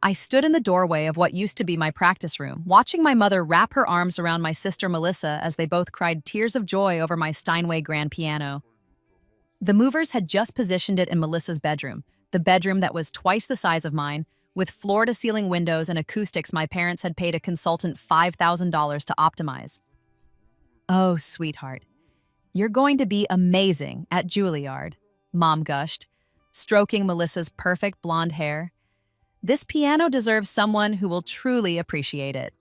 I stood in the doorway of what used to be my practice room, watching my mother wrap her arms around my sister Melissa as they both cried tears of joy over my Steinway grand piano. The movers had just positioned it in Melissa's bedroom, the bedroom that was twice the size of mine, with floor-to-ceiling windows and acoustics my parents had paid a consultant $5,000 to optimize. "Oh, sweetheart, you're going to be amazing at Juilliard," Mom gushed, stroking Melissa's perfect blonde hair. "This piano deserves someone who will truly appreciate it."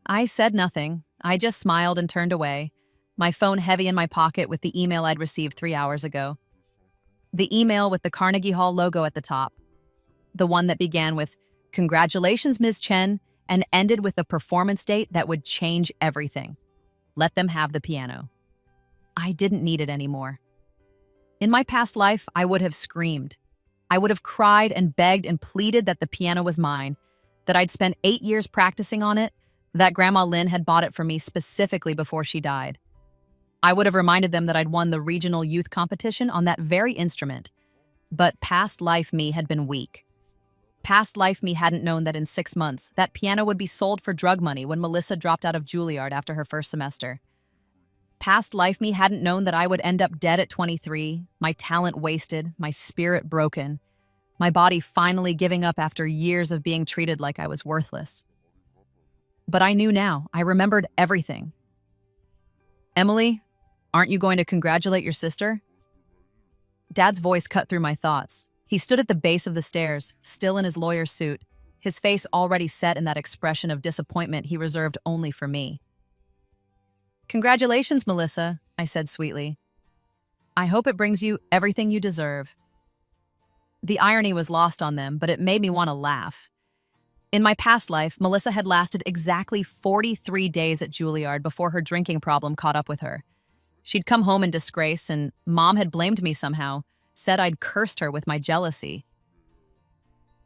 I said nothing. I just smiled and turned away, my phone heavy in my pocket with the email I'd received 3 hours ago. The email with the Carnegie Hall logo at the top. The one that began with, "Congratulations, Ms. Chen," and ended with a performance date that would change everything. Let them have the piano. I didn't need it anymore. In my past life, I would have screamed. I would have cried and begged and pleaded that the piano was mine, that I'd spent 8 years practicing on it, that Grandma Lynn had bought it for me specifically before she died. I would have reminded them that I'd won the regional youth competition on that very instrument. But past life me had been weak. Past life me hadn't known that in 6 months, that piano would be sold for drug money when Melissa dropped out of Juilliard after her first semester. Past life me hadn't known that I would end up dead at 23, my talent wasted, my spirit broken, my body finally giving up after years of being treated like I was worthless. But I knew now. I remembered everything. "Emily, aren't you going to congratulate your sister?" Dad's voice cut through my thoughts. He stood at the base of the stairs, still in his lawyer's suit, his face already set in that expression of disappointment he reserved only for me. "Congratulations, Melissa," I said sweetly. "I hope it brings you everything you deserve." The irony was lost on them, but it made me want to laugh. In my past life, Melissa had lasted exactly 43 days at Juilliard before her drinking problem caught up with her. She'd come home in disgrace, and Mom had blamed me somehow, said I'd cursed her with my jealousy.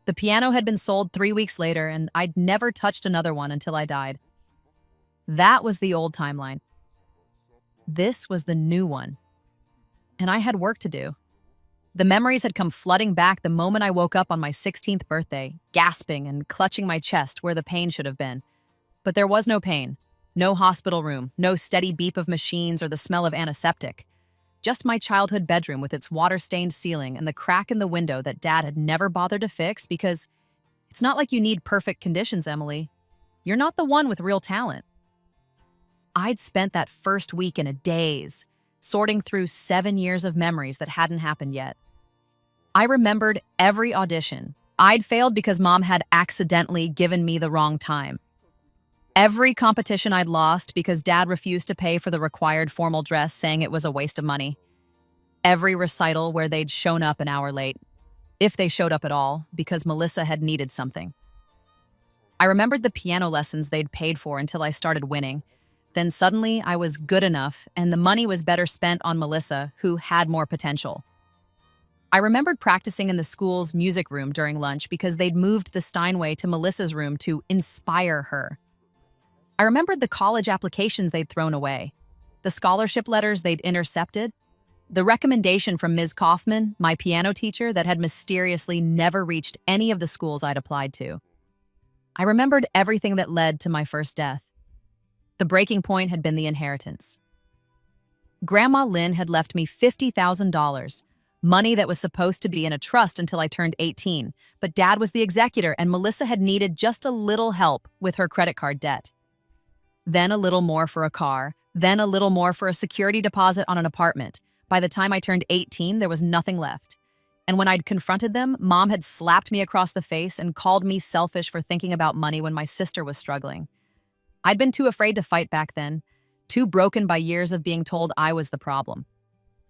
The piano had been sold 3 weeks later, and I'd never touched another one until I died. That was the old timeline. This was the new one. And I had work to do. The memories had come flooding back the moment I woke up on my 16th birthday, gasping and clutching my chest where the pain should have been. But there was no pain, no hospital room, no steady beep of machines or the smell of antiseptic. Just my childhood bedroom with its water-stained ceiling and the crack in the window that Dad had never bothered to fix because it's not like you need perfect conditions, Emily. You're not the one with real talent. I'd spent that first week in a daze, sorting through 7 years of memories that hadn't happened yet. I remembered every audition. I'd failed because Mom had accidentally given me the wrong time. Every competition I'd lost because Dad refused to pay for the required formal dress, saying it was a waste of money. Every recital where they'd shown up an hour late, if they showed up at all, because Melissa had needed something. I remembered the piano lessons they'd paid for until I started winning. Then suddenly I was good enough, and the money was better spent on Melissa, who had more potential. I remembered practicing in the school's music room during lunch because they'd moved the Steinway to Melissa's room to inspire her. I remembered the college applications they'd thrown away, the scholarship letters they'd intercepted, the recommendation from Ms. Kaufman, my piano teacher, that had mysteriously never reached any of the schools I'd applied to. I remembered everything that led to my first death. The breaking point had been the inheritance. Grandma Lynn had left me $50,000, money that was supposed to be in a trust until I turned 18, but Dad was the executor and Melissa had needed just a little help with her credit card debt. Then a little more for a car, then a little more for a security deposit on an apartment. By the time I turned 18, there was nothing left. And when I'd confronted them, Mom had slapped me across the face and called me selfish for thinking about money when my sister was struggling. I'd been too afraid to fight back then, too broken by years of being told I was the problem.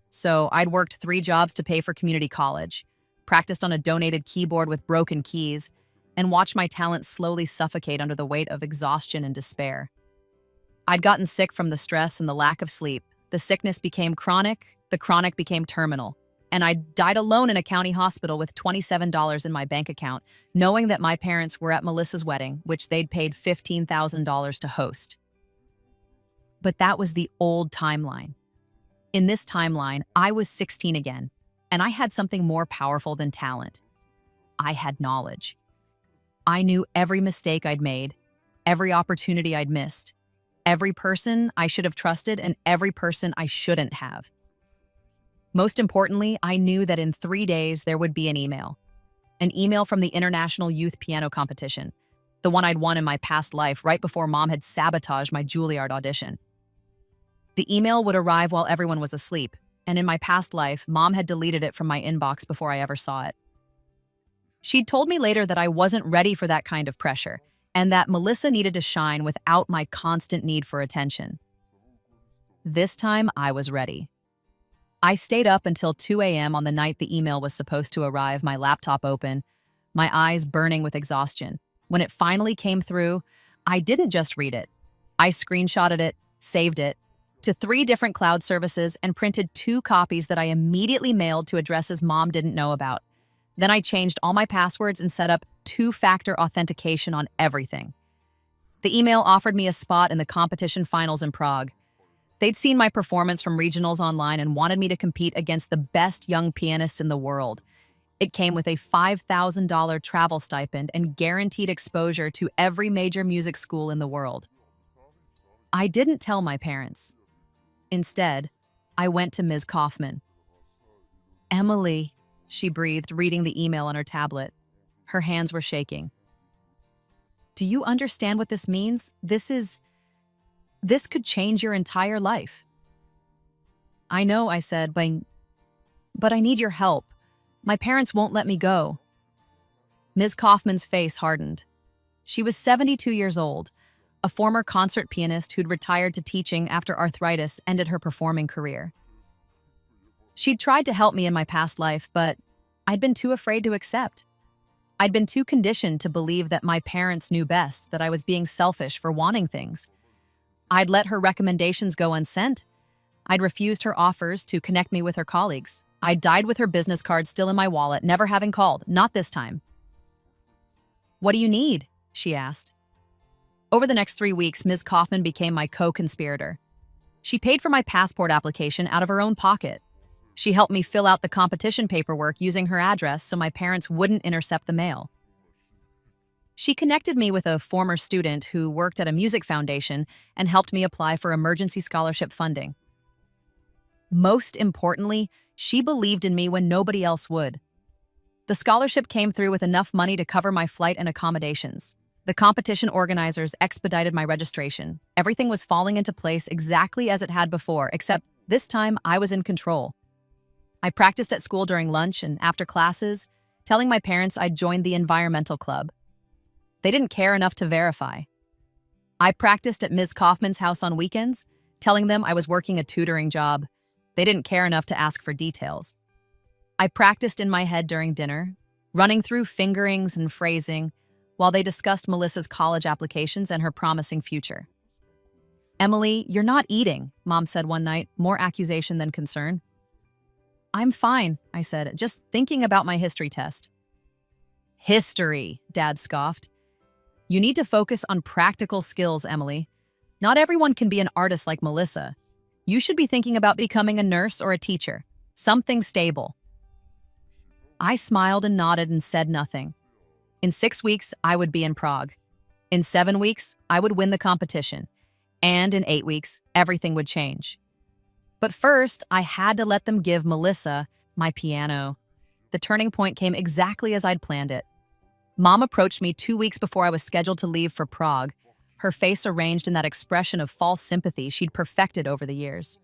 So I'd worked 3 jobs to pay for community college, practiced on a donated keyboard with broken keys, and watched my talent slowly suffocate under the weight of exhaustion and despair. I'd gotten sick from the stress and the lack of sleep. The sickness became chronic, the chronic became terminal, and I died alone in a county hospital with $27 in my bank account, knowing that my parents were at Melissa's wedding, which they'd paid $15,000 to host. But that was the old timeline. In this timeline, I was 16 again, and I had something more powerful than talent. I had knowledge. I knew every mistake I'd made, every opportunity I'd missed, every person I should have trusted, and every person I shouldn't have. Most importantly, I knew that in 3 days there would be an email from the International Youth Piano Competition, the one I'd won in my past life right before Mom had sabotaged my Juilliard audition. The email would arrive while everyone was asleep, and in my past life, Mom had deleted it from my inbox before I ever saw it. She'd told me later that I wasn't ready for that kind of pressure, and that Melissa needed to shine without my constant need for attention. This time, I was ready. I stayed up until 2 a.m. on the night the email was supposed to arrive, my laptop open, my eyes burning with exhaustion. When it finally came through, I didn't just read it. I screenshotted it, saved it to 3 different cloud services, and printed 2 copies that I immediately mailed to addresses Mom didn't know about. Then I changed all my passwords and set up 2-factor authentication on everything. The email offered me a spot in the competition finals in Prague. They'd seen my performance from regionals online and wanted me to compete against the best young pianists in the world. It came with a $5,000 travel stipend and guaranteed exposure to every major music school in the world. I didn't tell my parents. Instead, I went to Ms. Kaufman. "Emily," she breathed, reading the email on her tablet. Her hands were shaking. "Do you understand what this means? This could change your entire life." "I know," I said, but I need your help. My parents won't let me go." Ms. Kaufman's face hardened. She was 72 years old, a former concert pianist who'd retired to teaching after arthritis ended her performing career. She'd tried to help me in my past life, but I'd been too afraid to accept. I'd been too conditioned to believe that my parents knew best, that I was being selfish for wanting things. I'd let her recommendations go unsent. I'd refused her offers to connect me with her colleagues. I died with her business card still in my wallet, never having called, not this time. "What do you need?" she asked. Over the next 3 weeks, Ms. Kaufman became my co-conspirator. She paid for my passport application out of her own pocket. She helped me fill out the competition paperwork using her address so my parents wouldn't intercept the mail. She connected me with a former student who worked at a music foundation and helped me apply for emergency scholarship funding. Most importantly, she believed in me when nobody else would. The scholarship came through with enough money to cover my flight and accommodations. The competition organizers expedited my registration. Everything was falling into place exactly as it had before, except this time I was in control. I practiced at school during lunch and after classes, telling my parents I'd joined the environmental club. They didn't care enough to verify. I practiced at Ms. Kaufman's house on weekends, telling them I was working a tutoring job. They didn't care enough to ask for details. I practiced in my head during dinner, running through fingerings and phrasing, while they discussed Melissa's college applications and her promising future. "Emily, you're not eating," Mom said one night, more accusation than concern. "I'm fine," I said, "just thinking about my history test." "History," Dad scoffed. "You need to focus on practical skills, Emily. Not everyone can be an artist like Melissa. You should be thinking about becoming a nurse or a teacher, something stable." I smiled and nodded and said nothing. In 6 weeks, I would be in Prague. In 7 weeks, I would win the competition. And in 8 weeks, everything would change. But first, I had to let them give Melissa my piano. The turning point came exactly as I'd planned it. Mom approached me 2 weeks before I was scheduled to leave for Prague, her face arranged in that expression of false sympathy she'd perfected over the years.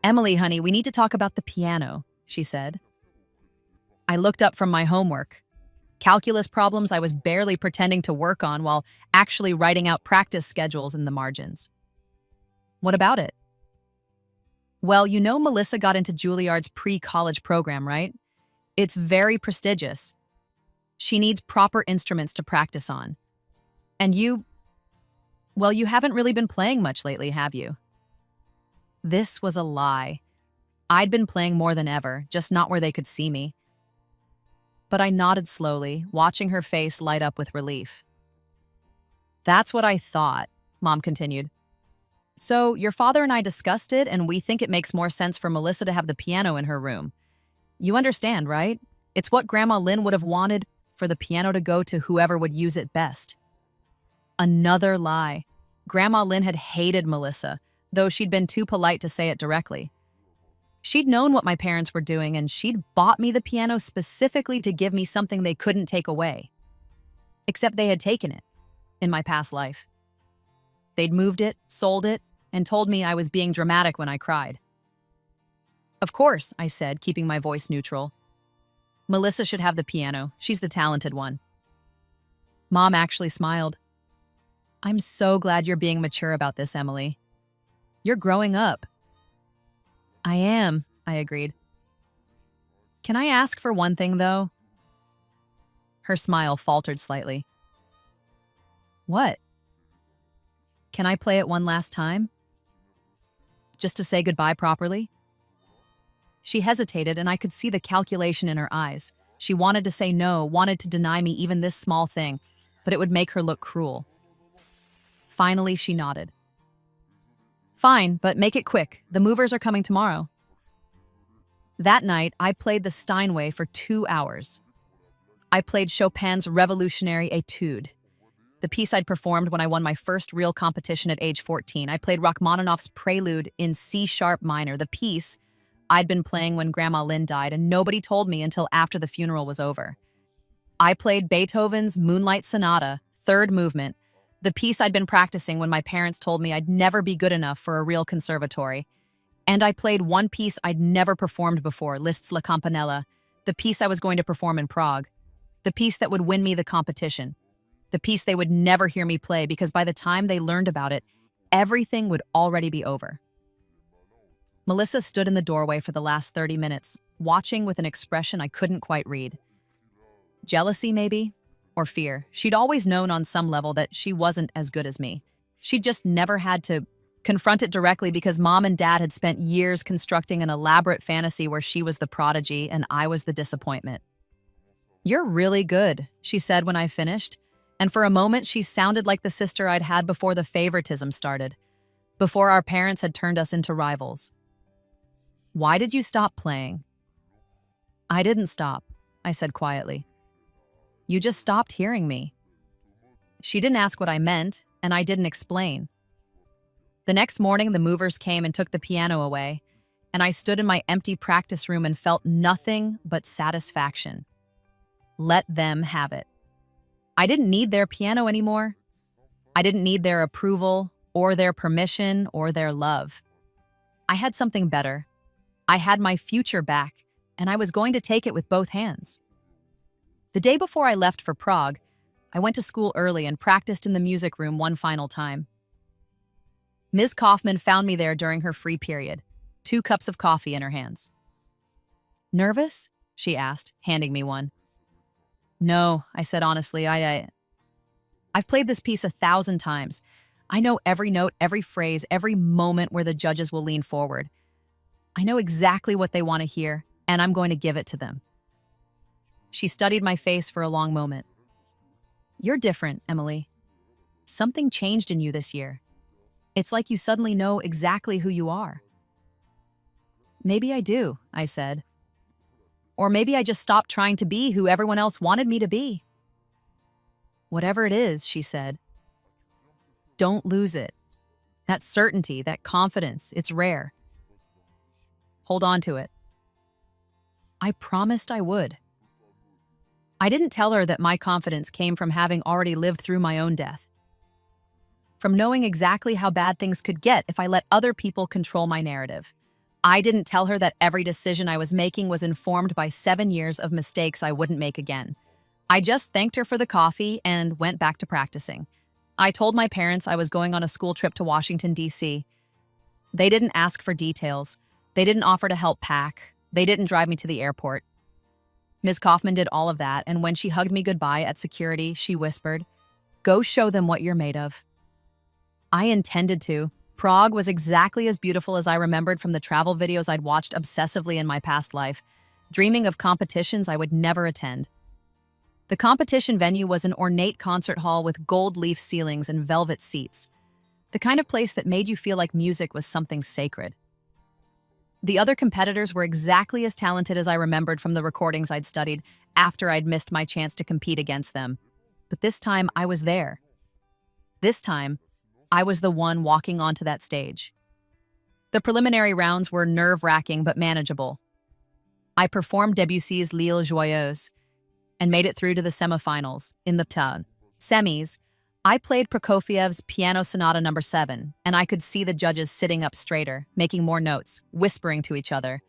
"Emily, honey, we need to talk about the piano," she said. I looked up from my homework. Calculus problems I was barely pretending to work on while actually writing out practice schedules in the margins. "What about it?" "Well, you know Melissa got into Juilliard's pre-college program, right? It's very prestigious. She needs proper instruments to practice on. And you haven't really been playing much lately, have you?" This was a lie. I'd been playing more than ever, just not where they could see me. But I nodded slowly, watching her face light up with relief. "That's what I thought," Mom continued. "So your father and I discussed it, and we think it makes more sense for Melissa to have the piano in her room. You understand, right? It's what Grandma Lynn would have wanted for the piano to go to whoever would use it best. Another lie. Grandma Lynn had hated Melissa, though she'd been too polite to say it directly. She'd known what my parents were doing, and she'd bought me the piano specifically to give me something they couldn't take away. Except they had taken it, in my past life. They'd moved it, sold it, and told me I was being dramatic when I cried. Of course, I said, keeping my voice neutral. Melissa should have the piano. She's the talented one. Mom actually smiled. I'm so glad you're being mature about this, Emily. You're growing up. I am, I agreed. Can I ask for one thing, though? Her smile faltered slightly. What? Can I play it one last time? Just to say goodbye properly? She hesitated, and I could see the calculation in her eyes. She wanted to say no, wanted to deny me even this small thing, but it would make her look cruel. Finally, she nodded. Fine, but make it quick. The movers are coming tomorrow. That night, I played the Steinway for 2 hours. I played Chopin's Revolutionary Etude, the piece I'd performed when I won my first real competition at age 14. I played Rachmaninoff's Prelude in C-sharp minor, the piece I'd been playing when Grandma Lynn died, and nobody told me until after the funeral was over. I played Beethoven's Moonlight Sonata, third movement, the piece I'd been practicing when my parents told me I'd never be good enough for a real conservatory. And I played one piece I'd never performed before, Liszt's La Campanella, the piece I was going to perform in Prague, the piece that would win me the competition, the piece they would never hear me play because by the time they learned about it, everything would already be over. Melissa stood in the doorway for the last 30 minutes, watching with an expression I couldn't quite read. Jealousy, maybe? Or fear. She'd always known on some level that she wasn't as good as me. She'd just never had to confront it directly because Mom and Dad had spent years constructing an elaborate fantasy where she was the prodigy and I was the disappointment. You're really good, she said when I finished, and for a moment she sounded like the sister I'd had before the favoritism started, before our parents had turned us into rivals. Why did you stop playing? I didn't stop, I said quietly. You just stopped hearing me. She didn't ask what I meant, and I didn't explain. The next morning, the movers came and took the piano away, and I stood in my empty practice room and felt nothing but satisfaction. Let them have it. I didn't need their piano anymore. I didn't need their approval, or their permission, or their love. I had something better. I had my future back, and I was going to take it with both hands. The day before I left for Prague, I went to school early and practiced in the music room one final time. Ms. Kaufman found me there during her free period, 2 cups of coffee in her hands. Nervous? She asked, handing me one. No, I said honestly, I've played this piece 1,000 times. I know every note, every phrase, every moment where the judges will lean forward. I know exactly what they want to hear, and I'm going to give it to them. She studied my face for a long moment. You're different, Emily. Something changed in you this year. It's like you suddenly know exactly who you are. Maybe I do, I said. Or maybe I just stopped trying to be who everyone else wanted me to be. Whatever it is, she said. Don't lose it. That certainty, that confidence, it's rare. Hold on to it. I promised I would. I didn't tell her that my confidence came from having already lived through my own death. From knowing exactly how bad things could get if I let other people control my narrative. I didn't tell her that every decision I was making was informed by 7 years of mistakes I wouldn't make again. I just thanked her for the coffee and went back to practicing. I told my parents I was going on a school trip to Washington, D.C. They didn't ask for details. They didn't offer to help pack. They didn't drive me to the airport. Ms. Kaufman did all of that, and when she hugged me goodbye at security, she whispered, "Go show them what you're made of." I intended to. Prague was exactly as beautiful as I remembered from the travel videos I'd watched obsessively in my past life, dreaming of competitions I would never attend. The competition venue was an ornate concert hall with gold leaf ceilings and velvet seats, the kind of place that made you feel like music was something sacred. The other competitors were exactly as talented as I remembered from the recordings I'd studied after I'd missed my chance to compete against them. But this time, I was there. This time, I was the one walking onto that stage. The preliminary rounds were nerve-wracking but manageable. I performed Debussy's L'Île Joyeuse and made it through to the semifinals. In the semis, I played Prokofiev's Piano Sonata No. 7, and I could see the judges sitting up straighter, making more notes, whispering to each other.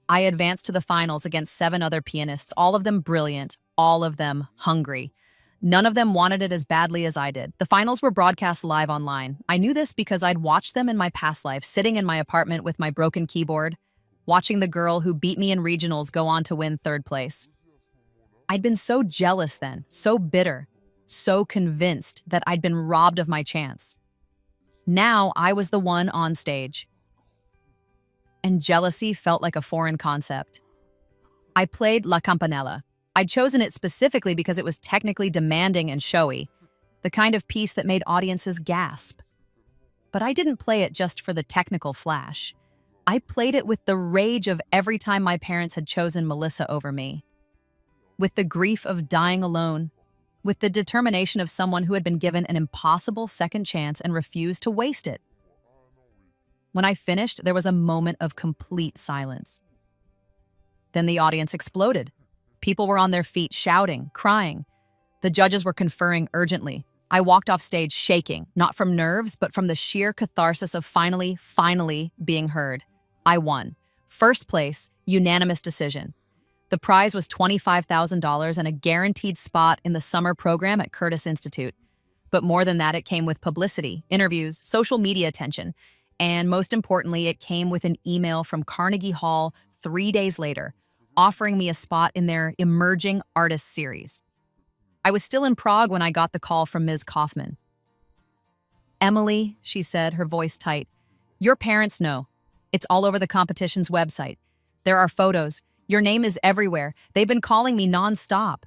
I advanced to the finals against 7 other pianists, all of them brilliant, all of them hungry. None of them wanted it as badly as I did. The finals were broadcast live online. I knew this because I'd watched them in my past life, sitting in my apartment with my broken keyboard, watching the girl who beat me in regionals go on to win 3rd place. I'd been so jealous then, so bitter, so convinced that I'd been robbed of my chance. Now I was the one on stage. And jealousy felt like a foreign concept. I played La Campanella. I'd chosen it specifically because it was technically demanding and showy, the kind of piece that made audiences gasp. But I didn't play it just for the technical flash. I played it with the rage of every time my parents had chosen Melissa over me. With the grief of dying alone, with the determination of someone who had been given an impossible second chance and refused to waste it. When I finished, there was a moment of complete silence. Then the audience exploded. People were on their feet, shouting, crying. The judges were conferring urgently. I walked off stage shaking, not from nerves, but from the sheer catharsis of finally being heard. I won. 1st place, unanimous decision. The prize was $25,000 and a guaranteed spot in the summer program at Curtis Institute. But more than that, it came with publicity, interviews, social media attention, and most importantly, it came with an email from Carnegie Hall 3 days later, offering me a spot in their Emerging Artists series. I was still in Prague when I got the call from Ms. Kaufman. "Emily," she said, her voice tight, "your parents know. It's all over the competition's website. There are photos. Your name is everywhere. They've been calling me nonstop."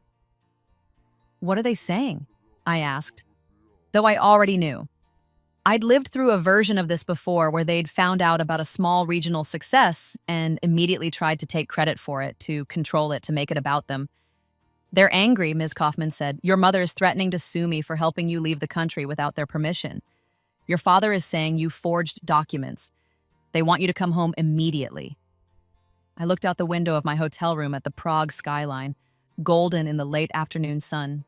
"What are they saying?" I asked, though I already knew. I'd lived through a version of this before where they'd found out about a small regional success and immediately tried to take credit for it, to control it, to make it about them. "They're angry," Ms. Kaufman said. "Your mother is threatening to sue me for helping you leave the country without their permission. Your father is saying you forged documents. They want you to come home immediately." I looked out the window of my hotel room at the Prague skyline, golden in the late afternoon sun.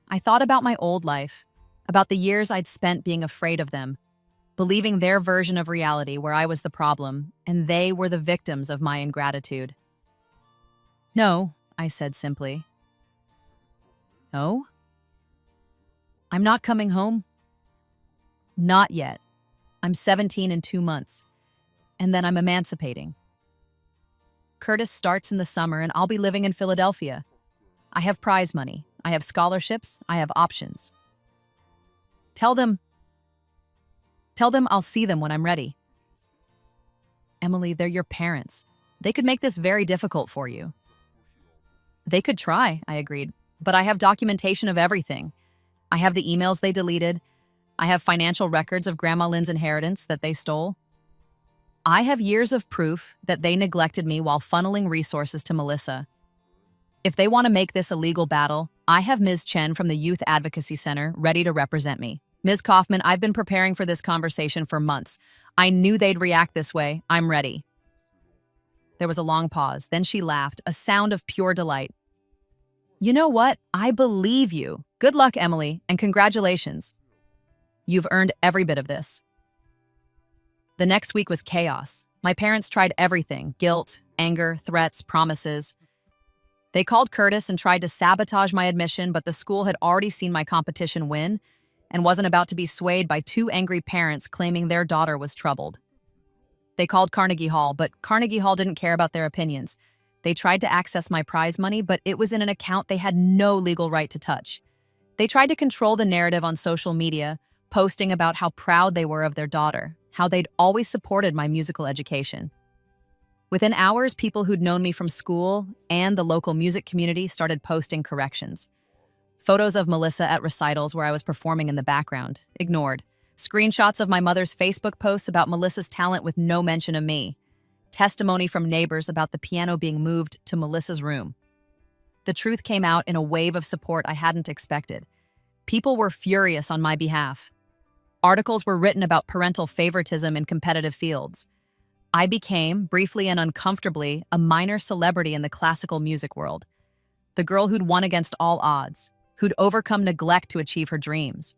I thought about my old life, about the years I'd spent being afraid of them, believing their version of reality where I was the problem, and they were the victims of my ingratitude. "No," I said simply. "No? I'm not coming home. Not yet. I'm 17 in 2 months, and then I'm emancipating. Curtis starts in the summer, and I'll be living in Philadelphia. I have prize money. I have scholarships. I have options. Tell them I'll see them when I'm ready." "Emily, they're your parents. They could make this very difficult for you." "They could try," I agreed, "but I have documentation of everything. I have the emails they deleted. I have financial records of Grandma Lynn's inheritance that they stole. I have years of proof that they neglected me while funneling resources to Melissa. If they want to make this a legal battle, I have Ms. Chen from the Youth Advocacy Center ready to represent me. Ms. Kaufman, I've been preparing for this conversation for months. I knew they'd react this way. I'm ready." There was a long pause. Then she laughed, a sound of pure delight. "You know what? I believe you. Good luck, Emily, and congratulations. You've earned every bit of this." The next week was chaos. My parents tried everything: guilt, anger, threats, promises. They called Curtis and tried to sabotage my admission, but the school had already seen my competition win and wasn't about to be swayed by 2 angry parents claiming their daughter was troubled. They called Carnegie Hall, but Carnegie Hall didn't care about their opinions. They tried to access my prize money, but it was in an account they had no legal right to touch. They tried to control the narrative on social media, posting about how proud they were of their daughter, how they'd always supported my musical education. Within hours, people who'd known me from school and the local music community started posting corrections. Photos of Melissa at recitals where I was performing in the background, ignored. Screenshots of my mother's Facebook posts about Melissa's talent with no mention of me. testimony from neighbors about the piano being moved to Melissa's room. The truth came out in a wave of support I hadn't expected. People were furious on my behalf. Articles were written about parental favoritism in competitive fields. I became, briefly and uncomfortably, a minor celebrity in the classical music world. The girl who'd won against all odds, who'd overcome neglect to achieve her dreams.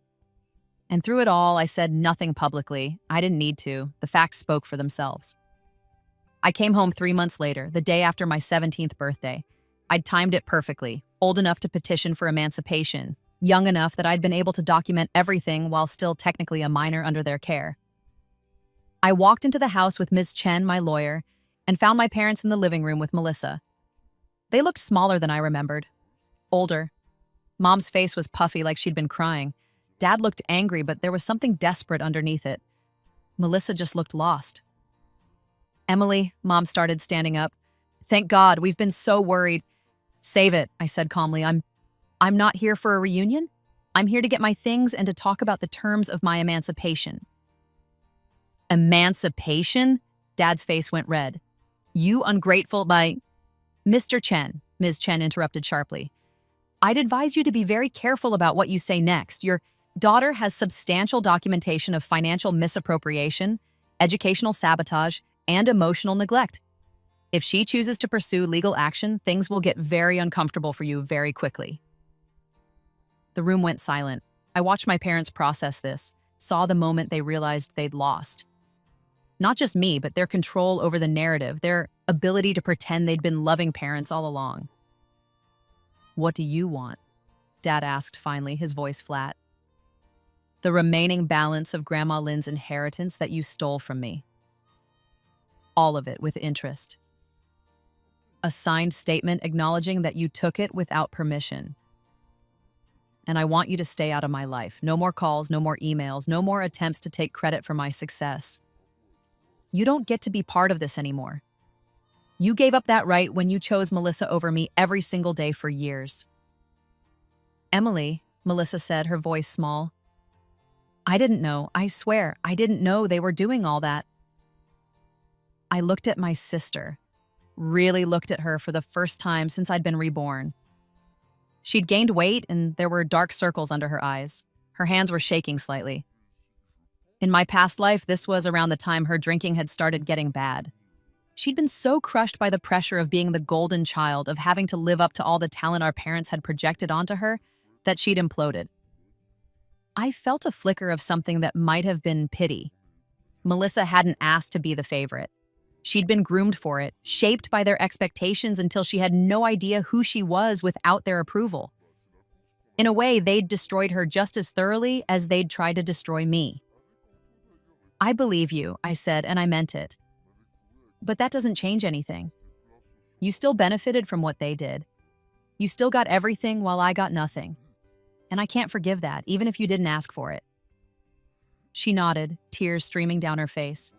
And through it all, I said nothing publicly. I didn't need to. The facts spoke for themselves. I came home 3 months later, the day after my 17th birthday. I'd timed it perfectly, old enough to petition for emancipation, young enough that I'd been able to document everything while still technically a minor under their care. I walked into the house with Ms. Chen, my lawyer, and found my parents in the living room with Melissa. They looked smaller than I remembered. Older. Mom's face was puffy like she'd been crying. Dad looked angry, but there was something desperate underneath it. Melissa just looked lost. "Emily," Mom started, standing up. "Thank God, we've been so worried." "Save it," I said calmly. I'm not here for a reunion. I'm here to get my things and to talk about the terms of my emancipation." "Emancipation?" Dad's face went red. "You ungrateful Mr. Chen," Ms. Chen interrupted sharply. "I'd advise you to be very careful about what you say next. Your daughter has substantial documentation of financial misappropriation, educational sabotage, and emotional neglect. If she chooses to pursue legal action, things will get very uncomfortable for you very quickly." The room went silent. I watched my parents process this, saw the moment they realized they'd lost. Not just me, but their control over the narrative, their ability to pretend they'd been loving parents all along. "What do you want?" Dad asked finally, his voice flat. "The remaining balance of Grandma Lynn's inheritance that you stole from me. All of it with interest. A signed statement acknowledging that you took it without permission. And I want you to stay out of my life. No more calls, no more emails, no more attempts to take credit for my success. You don't get to be part of this anymore. You gave up that right when you chose Melissa over me every single day for years." "Emily," Melissa said, her voice small. "I didn't know. I swear, I didn't know they were doing all that." I looked at my sister, really looked at her for the first time since I'd been reborn. She'd gained weight and there were dark circles under her eyes. Her hands were shaking slightly. In my past life, this was around the time her drinking had started getting bad. She'd been so crushed by the pressure of being the golden child, of having to live up to all the talent our parents had projected onto her, that she'd imploded. I felt a flicker of something that might have been pity. Melissa hadn't asked to be the favorite. She'd been groomed for it, shaped by their expectations until she had no idea who she was without their approval. In a way, they'd destroyed her just as thoroughly as they'd tried to destroy me. "I believe you," I said, and I meant it. "But that doesn't change anything. You still benefited from what they did. You still got everything while I got nothing. And I can't forgive that, even if you didn't ask for it." She nodded, tears streaming down her face.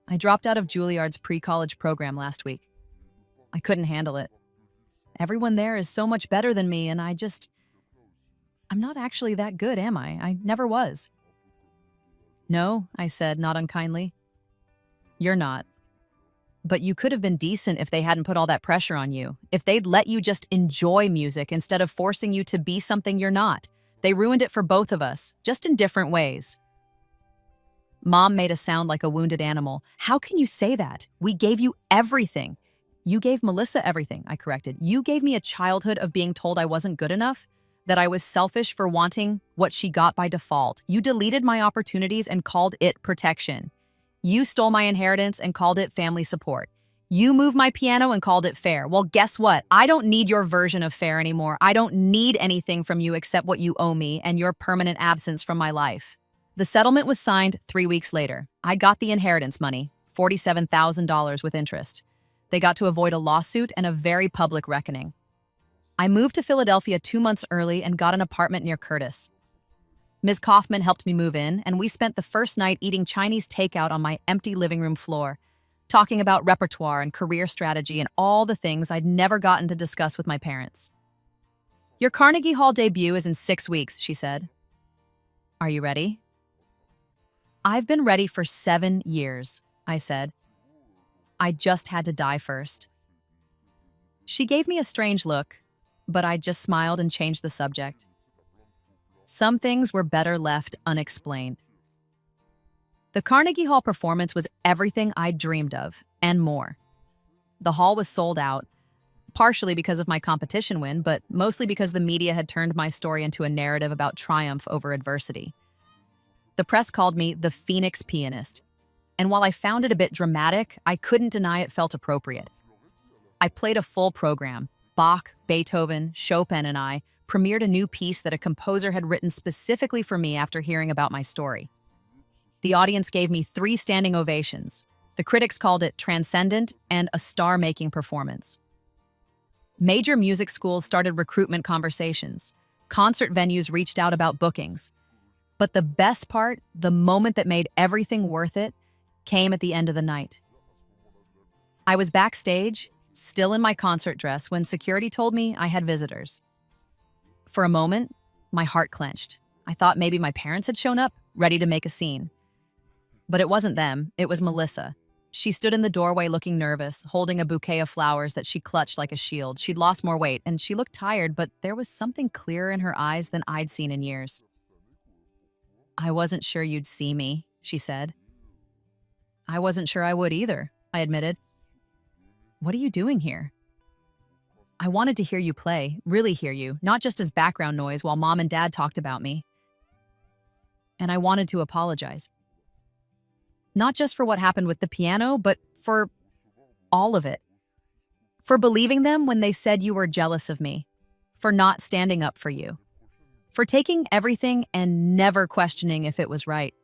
"I dropped out of Juilliard's pre-college program last week. I couldn't handle it. Everyone there is so much better than me, and I'm not actually that good, am I? I never was." "No," I said, not unkindly. "You're not. But you could have been decent if they hadn't put all that pressure on you, if they'd let you just enjoy music instead of forcing you to be something you're not. They ruined it for both of us, just in different ways." Mom made a sound like a wounded animal. "How can you say that? We gave you everything." "You gave Melissa everything," I corrected. "You gave me a childhood of being told I wasn't good enough, that I was selfish for wanting what she got by default. You deleted my opportunities and called it protection. You stole my inheritance and called it family support. You moved my piano and called it fair. Well, guess what? I don't need your version of fair anymore. I don't need anything from you except what you owe me and your permanent absence from my life." The settlement was signed 3 weeks later. I got the inheritance money, $47,000 with interest. They got to avoid a lawsuit and a very public reckoning. I moved to Philadelphia 2 months early and got an apartment near Curtis. Ms. Kaufman helped me move in, and we spent the first night eating Chinese takeout on my empty living room floor, talking about repertoire and career strategy and all the things I'd never gotten to discuss with my parents. "Your Carnegie Hall debut is in 6 weeks, she said. "Are you ready?" "I've been ready for 7 years, I said. I just had to die first. She gave me a strange look, but I just smiled and changed the subject. Some things were better left unexplained. The Carnegie Hall performance was everything I'd dreamed of, and more. The hall was sold out, partially because of my competition win, but mostly because the media had turned my story into a narrative about triumph over adversity. The press called me the Phoenix Pianist, and while I found it a bit dramatic, I couldn't deny it felt appropriate. I played a full program. Bach, Beethoven, Chopin, and I premiered a new piece that a composer had written specifically for me after hearing about my story. The audience gave me 3 standing ovations. The critics called it transcendent and a star-making performance. Major music schools started recruitment conversations. Concert venues reached out about bookings. But the best part, the moment that made everything worth it, came at the end of the night. I was backstage, still in my concert dress, when security told me I had visitors. For a moment, my heart clenched. I thought maybe my parents had shown up, ready to make a scene. But it wasn't them, it was Melissa. She stood in the doorway looking nervous, holding a bouquet of flowers that she clutched like a shield. She'd lost more weight, and she looked tired, but there was something clearer in her eyes than I'd seen in years. "I wasn't sure you'd see me," she said. "I wasn't sure I would either," I admitted. "What are you doing here?" "I wanted to hear you play, really hear you, not just as background noise while Mom and Dad talked about me. And I wanted to apologize. Not just for what happened with the piano, but for all of it. For believing them when they said you were jealous of me. For not standing up for you. For taking everything and never questioning if it was right."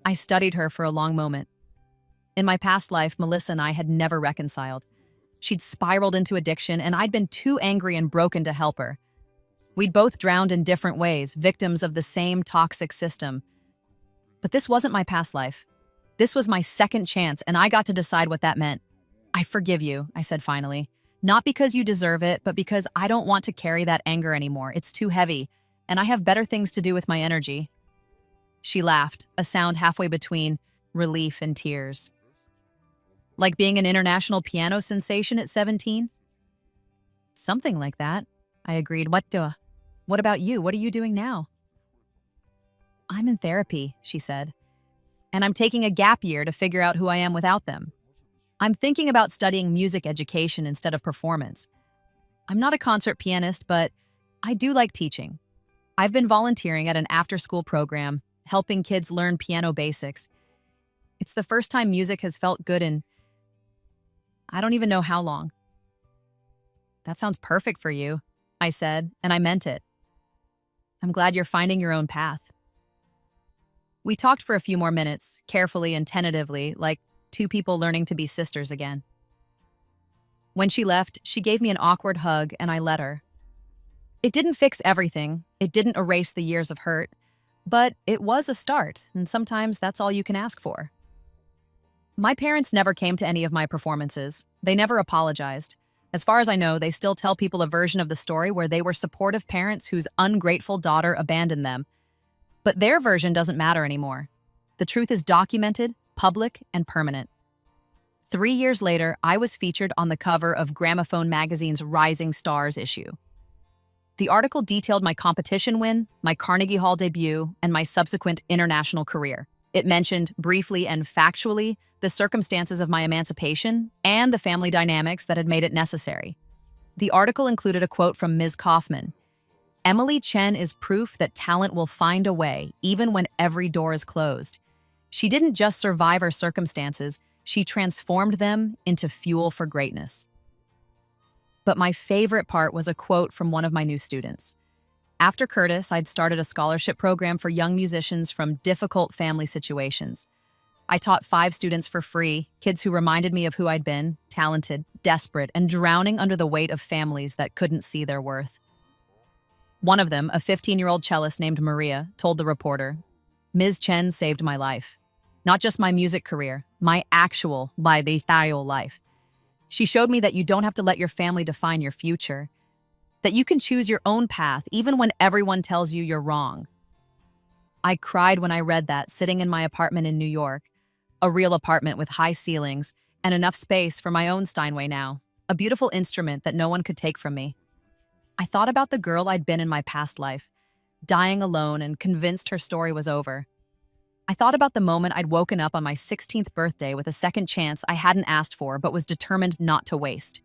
I studied her for a long moment. In my past life, Melissa and I had never reconciled. She'd spiraled into addiction, and I'd been too angry and broken to help her. We'd both drowned in different ways, victims of the same toxic system. But this wasn't my past life. This was my second chance, and I got to decide what that meant. "I forgive you," I said finally. "Not because you deserve it, but because I don't want to carry that anger anymore. It's too heavy, and I have better things to do with my energy." She laughed, a sound halfway between relief and tears. "Like being an international piano sensation at 17? "Something like that," I agreed. What about you? What are you doing now?" "I'm in therapy," she said. "And I'm taking a gap year to figure out who I am without them. I'm thinking about studying music education instead of performance. I'm not a concert pianist, but I do like teaching. I've been volunteering at an after-school program, helping kids learn piano basics. It's the first time music has felt good in I don't even know how long." "That sounds perfect for you," I said, and I meant it. "I'm glad you're finding your own path." We talked for a few more minutes, carefully and tentatively, like 2 people learning to be sisters again. When she left, she gave me an awkward hug, and I let her. It didn't fix everything, it didn't erase the years of hurt, but it was a start, and sometimes that's all you can ask for. My parents never came to any of my performances. They never apologized. As far as I know, they still tell people a version of the story where they were supportive parents whose ungrateful daughter abandoned them. But their version doesn't matter anymore. The truth is documented, public, and permanent. 3 years later, I was featured on the cover of Gramophone magazine's Rising Stars issue. The article detailed my competition win, my Carnegie Hall debut, and my subsequent international career. It mentioned, briefly and factually, the circumstances of my emancipation and the family dynamics that had made it necessary. The article included a quote from Ms. Kaufman. "Emily Chen is proof that talent will find a way, even when every door is closed. She didn't just survive her circumstances, she transformed them into fuel for greatness." But my favorite part was a quote from one of my new students. After Curtis, I'd started a scholarship program for young musicians from difficult family situations. I taught 5 students for free, kids who reminded me of who I'd been, talented, desperate, and drowning under the weight of families that couldn't see their worth. One of them, a 15-year-old cellist named Maria, told the reporter, "Ms. Chen saved my life. Not just my music career, my actual lifestyle life. She showed me that you don't have to let your family define your future, that you can choose your own path even when everyone tells you you're wrong." I cried when I read that, sitting in my apartment in New York, a real apartment with high ceilings, and enough space for my own Steinway now, a beautiful instrument that no one could take from me. I thought about the girl I'd been in my past life, dying alone and convinced her story was over. I thought about the moment I'd woken up on my 16th birthday with a second chance I hadn't asked for but was determined not to waste.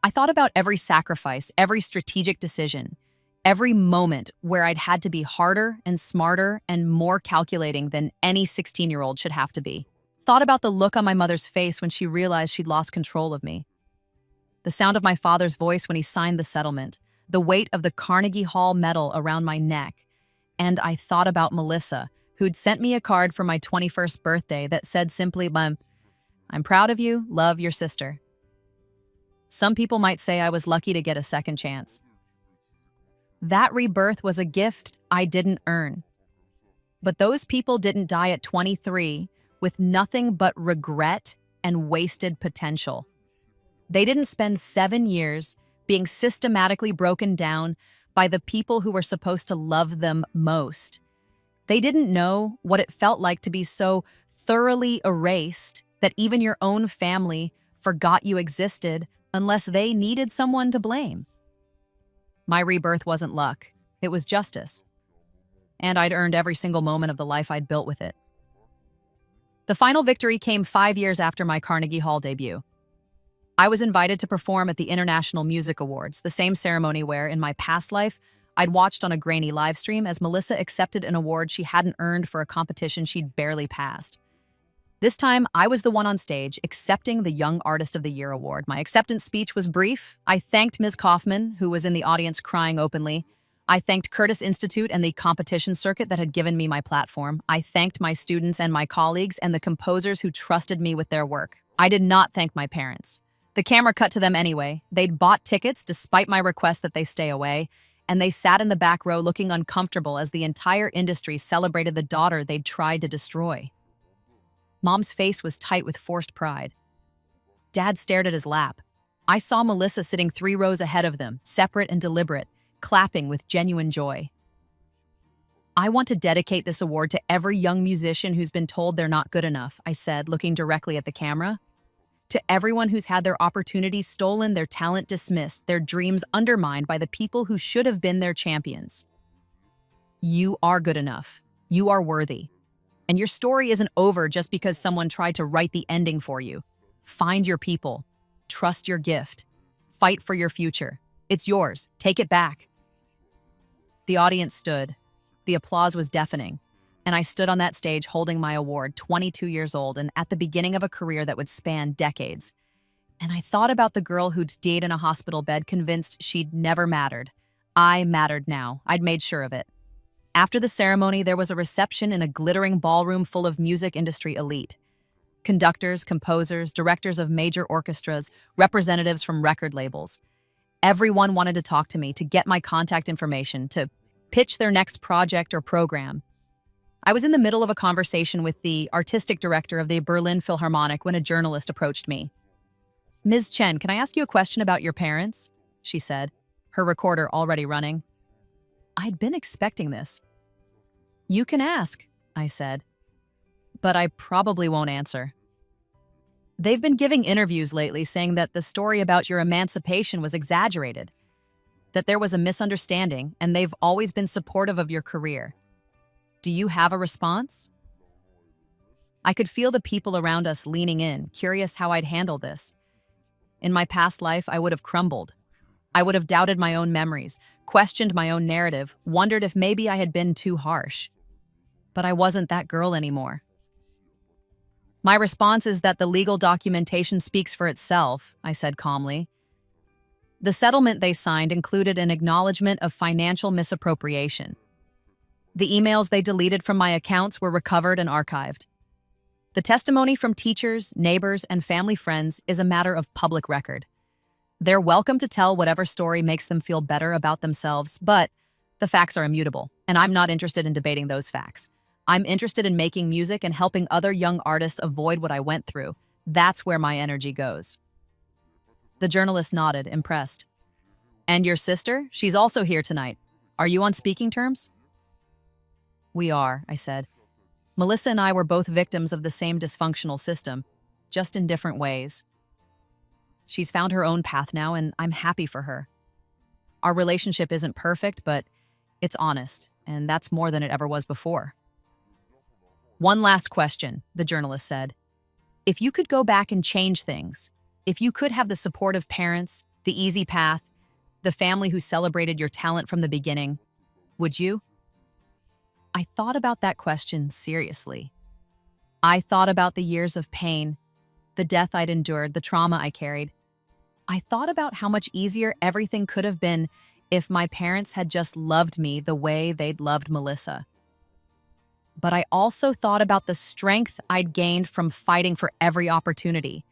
I thought about every sacrifice, every strategic decision, every moment where I'd had to be harder and smarter and more calculating than any 16-year-old should have to be. Thought about the look on my mother's face when she realized she'd lost control of me. The sound of my father's voice when he signed the settlement, the weight of the Carnegie Hall medal around my neck. And I thought about Melissa, who'd sent me a card for my 21st birthday that said simply, "I'm proud of you, love your sister." Some people might say I was lucky to get a second chance. That rebirth was a gift I didn't earn. But those people didn't die at 23 with nothing but regret and wasted potential. They didn't spend 7 years being systematically broken down by the people who were supposed to love them most. They didn't know what it felt like to be so thoroughly erased that even your own family forgot you existed unless they needed someone to blame. My rebirth wasn't luck, it was justice. And I'd earned every single moment of the life I'd built with it. The final victory came 5 years after my Carnegie Hall debut. I was invited to perform at the International Music Awards, the same ceremony where, in my past life, I'd watched on a grainy live stream as Melissa accepted an award she hadn't earned for a competition she'd barely passed. This time, I was the one on stage accepting the Young Artist of the Year award. My acceptance speech was brief. I thanked Ms. Kaufman, who was in the audience crying openly. I thanked Curtis Institute and the competition circuit that had given me my platform. I thanked my students and my colleagues and the composers who trusted me with their work. I did not thank my parents. The camera cut to them anyway. They'd bought tickets despite my request that they stay away, and they sat in the back row looking uncomfortable as the entire industry celebrated the daughter they'd tried to destroy. Mom's face was tight with forced pride. Dad stared at his lap. I saw Melissa sitting 3 rows ahead of them, separate and deliberate, clapping with genuine joy. I want to dedicate this award to every young musician who's been told they're not good enough, I said, looking directly at the camera. To everyone who's had their opportunities stolen, their talent dismissed, their dreams undermined by the people who should have been their champions. You are good enough. You are worthy. And your story isn't over just because someone tried to write the ending for you. Find your people. Trust your gift. Fight for your future. It's yours. Take it back. The audience stood. The applause was deafening. And I stood on that stage holding my award, 22 years old and at the beginning of a career that would span decades. And I thought about the girl who'd died in a hospital bed, convinced she'd never mattered. I mattered now. I'd made sure of it. After the ceremony, there was a reception in a glittering ballroom full of music industry elite. Conductors, composers, directors of major orchestras, representatives from record labels. Everyone wanted to talk to me, to get my contact information, to pitch their next project or program. I was in the middle of a conversation with the artistic director of the Berlin Philharmonic when a journalist approached me. "Ms. Chen, can I ask you a question about your parents?" she said, her recorder already running. I'd been expecting this. "You can ask," I said, "but I probably won't answer. They've been giving interviews lately saying that the story about your emancipation was exaggerated, that there was a misunderstanding, and they've always been supportive of your career. Do you have a response?" I could feel the people around us leaning in, curious how I'd handle this. In my past life, I would have crumbled. I would have doubted my own memories, questioned my own narrative, wondered if maybe I had been too harsh. But I wasn't that girl anymore. "My response is that the legal documentation speaks for itself," I said calmly. The settlement they signed included an acknowledgement of financial misappropriation. The emails they deleted from my accounts were recovered and archived. The testimony from teachers, neighbors, and family friends is a matter of public record. They're welcome to tell whatever story makes them feel better about themselves, but the facts are immutable, and I'm not interested in debating those facts. I'm interested in making music and helping other young artists avoid what I went through. That's where my energy goes. The journalist nodded, impressed. "And your sister? She's also here tonight. Are you on speaking terms?" "We are," I said. "Melissa and I were both victims of the same dysfunctional system. just in different ways. She's found her own path now, and I'm happy for her. Our relationship isn't perfect, but it's honest, and that's more than it ever was before. One last question, the journalist said. If you could go back and change things, if you could have the supportive parents, the easy path, the family who celebrated your talent from the beginning, would you? I thought about that question seriously. I thought about the years of pain, the death I'd endured, the trauma I carried. I thought about how much easier everything could have been if my parents had just loved me the way they'd loved Melissa. But I also thought about the strength I'd gained from fighting for every opportunity,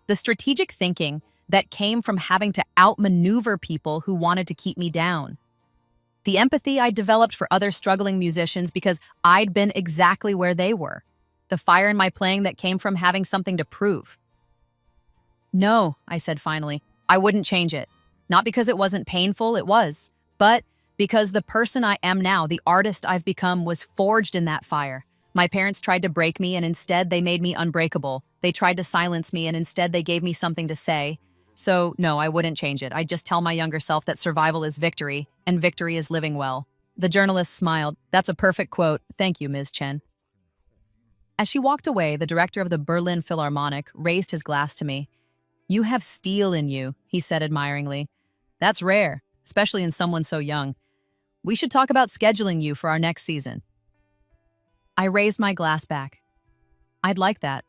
the strategic thinking that came from having to outmaneuver people who wanted to keep me down, the empathy I developed for other struggling musicians because I'd been exactly where they were, the fire in my playing that came from having something to prove. No, I said finally, I wouldn't change it. Not because it wasn't painful, it was, but because the person I am now, the artist I've become, was forged in that fire. My parents tried to break me, and instead they made me unbreakable. They tried to silence me, and instead they gave me something to say. So, no, I wouldn't change it. I'd just tell my younger self that survival is victory, and victory is living well. The journalist smiled. That's a perfect quote. Thank you, Ms. Chen. As she walked away, the director of the Berlin Philharmonic raised his glass to me. You have steel in you, he said admiringly. That's rare, especially in someone so young. We should talk about scheduling you for our next season. I raised my glass back. I'd like that.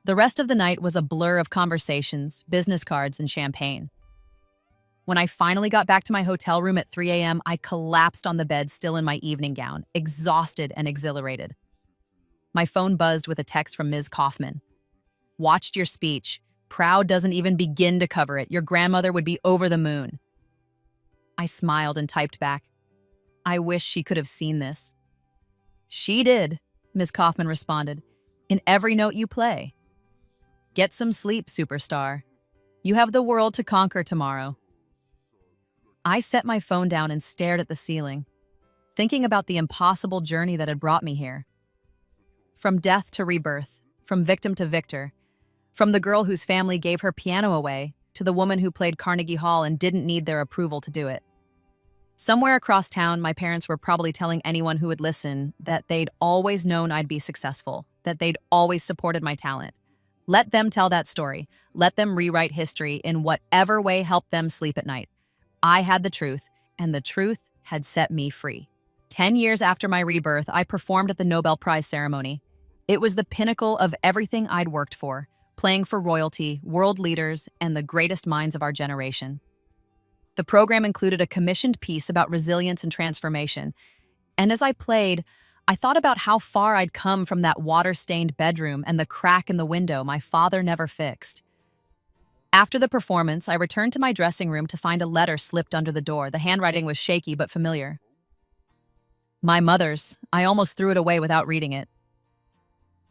The rest of the night was a blur of conversations, business cards, and champagne. When I finally got back to my hotel room at 3 a.m., I collapsed on the bed still in my evening gown, exhausted and exhilarated. My phone buzzed with a text from Ms. Kaufman. Watched your speech. Proud doesn't even begin to cover it. Your grandmother would be over the moon. I smiled and typed back. I wish she could have seen this. She did, Ms. Kaufman responded. In every note you play. Get some sleep, superstar. You have the world to conquer tomorrow. I set my phone down and stared at the ceiling, thinking about the impossible journey that had brought me here. From death to rebirth, from victim to victor, from the girl whose family gave her piano away to the woman who played Carnegie Hall and didn't need their approval to do it. Somewhere across town, my parents were probably telling anyone who would listen that they'd always known I'd be successful, that they'd always supported my talent. Let them tell that story. Let them rewrite history in whatever way helped them sleep at night. I had the truth, and the truth had set me free. 10 years after my rebirth, I performed at the Nobel Prize ceremony. It was the pinnacle of everything I'd worked for, playing for royalty, world leaders, and the greatest minds of our generation. The program included a commissioned piece about resilience and transformation. And as I played, I thought about how far I'd come from that water-stained bedroom and the crack in the window my father never fixed. After the performance, I returned to my dressing room to find a letter slipped under the door. The handwriting was shaky but familiar. My mother's. I almost threw it away without reading it.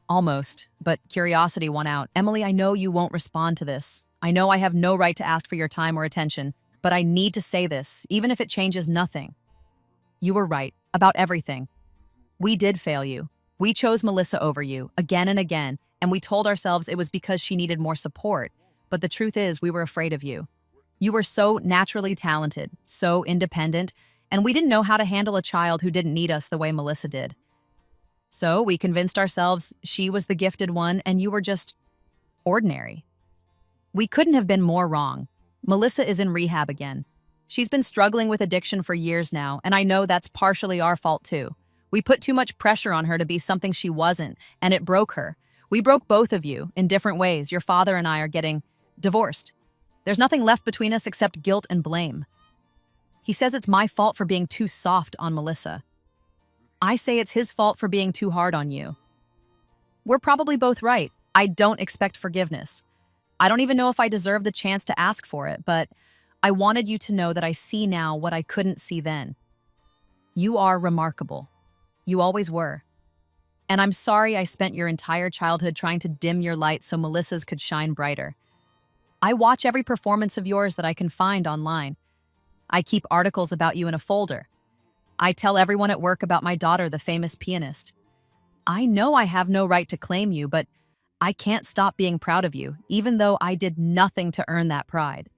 Almost, but curiosity won out. Emily, I know you won't respond to this. I know I have no right to ask for your time or attention, but I need to say this, even if it changes nothing. You were right, about everything. We did fail you. We chose Melissa over you, again and again, and we told ourselves it was because she needed more support, but the truth is we were afraid of you. You were so naturally talented, so independent, and we didn't know how to handle a child who didn't need us the way Melissa did. So we convinced ourselves she was the gifted one and you were just ordinary. We couldn't have been more wrong. Melissa is in rehab again. She's been struggling with addiction for years now, and I know that's partially our fault too. We put too much pressure on her to be something she wasn't, and it broke her. We broke both of you in different ways. Your father and I are getting divorced. There's nothing left between us except guilt and blame. He says it's my fault for being too soft on Melissa. I say it's his fault for being too hard on you. We're probably both right. I don't expect forgiveness. I don't even know if I deserve the chance to ask for it, but I wanted you to know that I see now what I couldn't see then. You are remarkable. You always were. And I'm sorry I spent your entire childhood trying to dim your light so Melissa's could shine brighter. I watch every performance of yours that I can find online. I keep articles about you in a folder. I tell everyone at work about my daughter, the famous pianist. I know I have no right to claim you, but I can't stop being proud of you, even though I did nothing to earn that pride.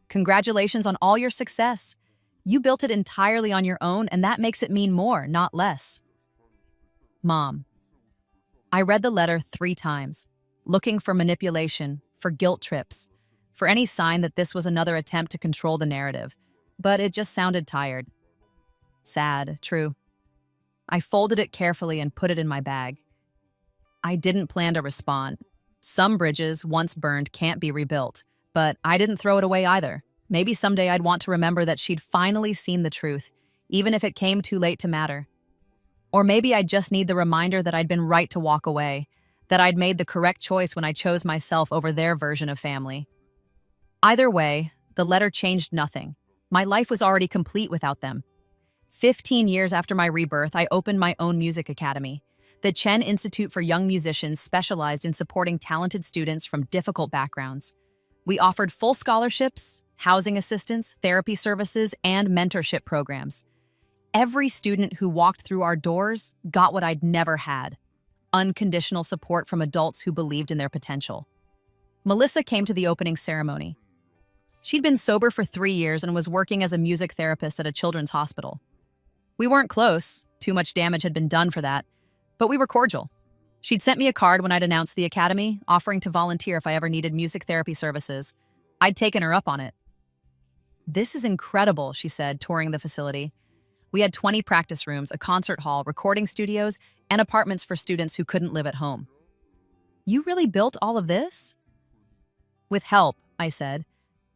Congratulations on all your success. You built it entirely on your own, and that makes it mean more, not less. Mom. I read the letter 3 times, looking for manipulation, for guilt trips, for any sign that this was another attempt to control the narrative, but it just sounded tired. Sad, true. I folded it carefully and put it in my bag. I didn't plan to respond. Some bridges, once burned, can't be rebuilt, but I didn't throw it away either. Maybe someday I'd want to remember that she'd finally seen the truth, even if it came too late to matter. Or maybe I'd just need the reminder that I'd been right to walk away, that I'd made the correct choice when I chose myself over their version of family. Either way, the letter changed nothing. My life was already complete without them. 15 years after my rebirth, I opened my own music academy. The Chen Institute for Young Musicians specialized in supporting talented students from difficult backgrounds. We offered full scholarships, housing assistance, therapy services, and mentorship programs. Every student who walked through our doors got what I'd never had: unconditional support from adults who believed in their potential. Melissa came to the opening ceremony. She'd been sober for 3 years and was working as a music therapist at a children's hospital. We weren't close, too much damage had been done for that, but we were cordial. She'd sent me a card when I'd announced the academy, offering to volunteer if I ever needed music therapy services. I'd taken her up on it. "This is incredible," she said, touring the facility. We had 20 practice rooms, a concert hall, recording studios, and apartments for students who couldn't live at home. "You really built all of this?" "With help," I said.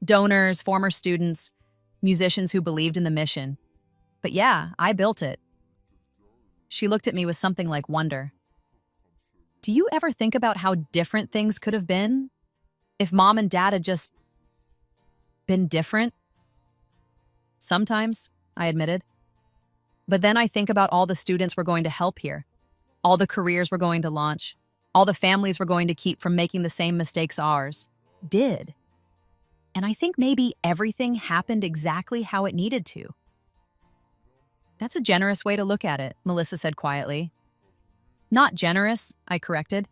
"Donors, former students, musicians who believed in the mission. But yeah, I built it." She looked at me with something like wonder. "Do you ever think about how different things could have been if Mom and Dad had just been different?" "Sometimes," I admitted. "But then I think about all the students we're going to help here, all the careers we're going to launch, all the families we're going to keep from making the same mistakes ours did. And I think maybe everything happened exactly how it needed to." "That's a generous way to look at it," Melissa said quietly. "Not generous," I corrected.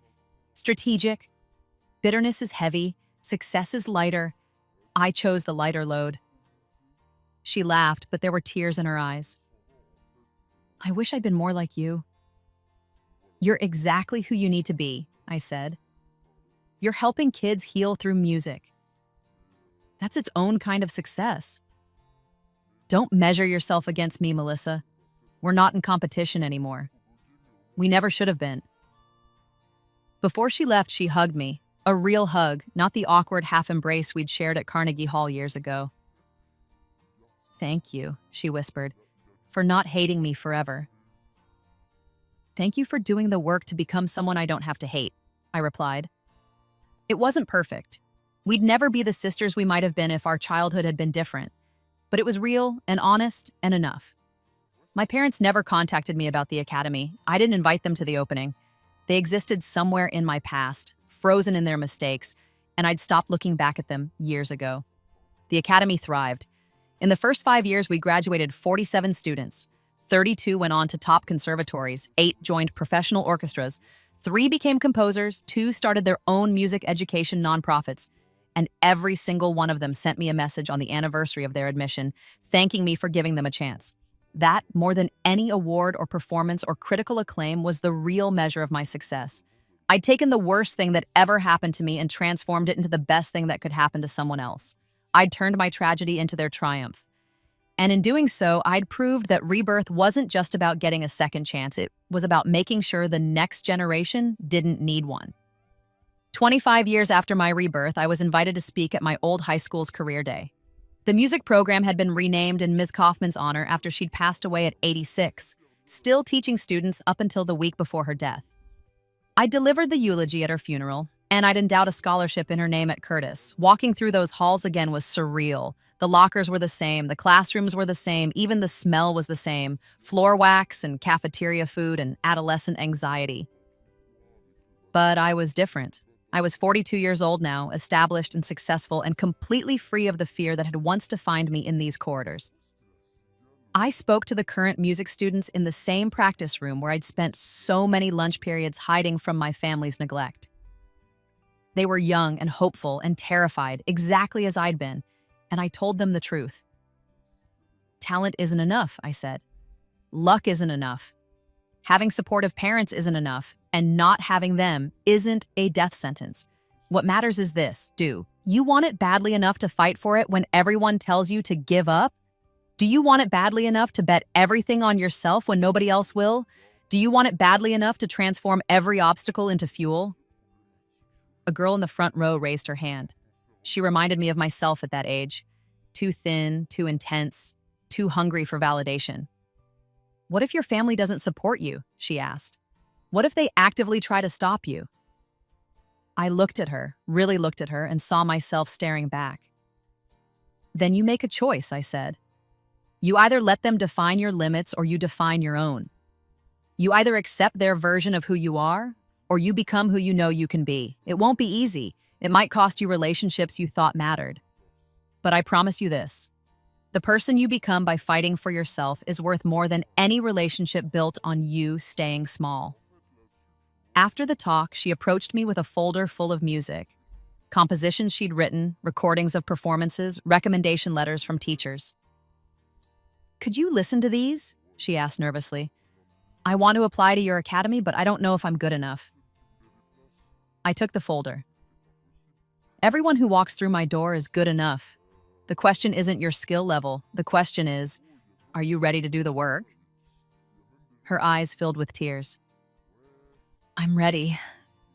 "Strategic. Bitterness is heavy, success is lighter. I chose the lighter load." She laughed, but there were tears in her eyes. "I wish I'd been more like you." "You're exactly who you need to be," I said. "You're helping kids heal through music. That's its own kind of success. Don't measure yourself against me, Melissa. We're not in competition anymore. We never should have been." Before she left, she hugged me. A real hug, not the awkward half-embrace we'd shared at Carnegie Hall years ago. "Thank you," she whispered, "for not hating me forever." "Thank you for doing the work to become someone I don't have to hate," I replied. It wasn't perfect. We'd never be the sisters we might have been if our childhood had been different. But it was real and honest and enough. My parents never contacted me about the academy. I didn't invite them to the opening. They existed somewhere in my past, frozen in their mistakes, and I'd stopped looking back at them years ago. The academy thrived. In the first 5 years, we graduated 47 students. 32 went on to top conservatories, 8 joined professional orchestras, 3 became composers, 2 started their own music education nonprofits, and every single one of them sent me a message on the anniversary of their admission, thanking me for giving them a chance. That, more than any award or performance or critical acclaim, was the real measure of my success. I'd taken the worst thing that ever happened to me and transformed it into the best thing that could happen to someone else. I'd turned my tragedy into their triumph. And in doing so, I'd proved that rebirth wasn't just about getting a second chance. It was about making sure the next generation didn't need one. 25 years after my rebirth, I was invited to speak at my old high school's career day. The music program had been renamed in Ms. Kaufman's honor after she'd passed away at 86, still teaching students up until the week before her death. I delivered the eulogy at her funeral, and I'd endowed a scholarship in her name at Curtis. Walking through those halls again was surreal. The lockers were the same, the classrooms were the same, even the smell was the same. Floor wax and cafeteria food and adolescent anxiety. But I was different. I was 42 years old now, established and successful, and completely free of the fear that had once defined me in these corridors. I spoke to the current music students in the same practice room where I'd spent so many lunch periods hiding from my family's neglect. They were young and hopeful and terrified, exactly as I'd been, and I told them the truth. Talent isn't enough, I said. Luck isn't enough. Having supportive parents isn't enough, and not having them isn't a death sentence. What matters is this: do you want it badly enough to fight for it when everyone tells you to give up? Do you want it badly enough to bet everything on yourself when nobody else will? Do you want it badly enough to transform every obstacle into fuel? A girl in the front row raised her hand. She reminded me of myself at that age. Too thin, too intense, too hungry for validation. What if your family doesn't support you? She asked. What if they actively try to stop you? I looked at her, really looked at her, and saw myself staring back. Then you make a choice, I said. You either let them define your limits or you define your own. You either accept their version of who you are or you become who you know you can be. It won't be easy. It might cost you relationships you thought mattered. But I promise you this: the person you become by fighting for yourself is worth more than any relationship built on you staying small. After the talk, she approached me with a folder full of music, compositions she'd written, recordings of performances, recommendation letters from teachers. Could you listen to these? She asked nervously. I want to apply to your academy, but I don't know if I'm good enough. I took the folder. Everyone who walks through my door is good enough. The question isn't your skill level. The question is, are you ready to do the work? Her eyes filled with tears. I'm ready.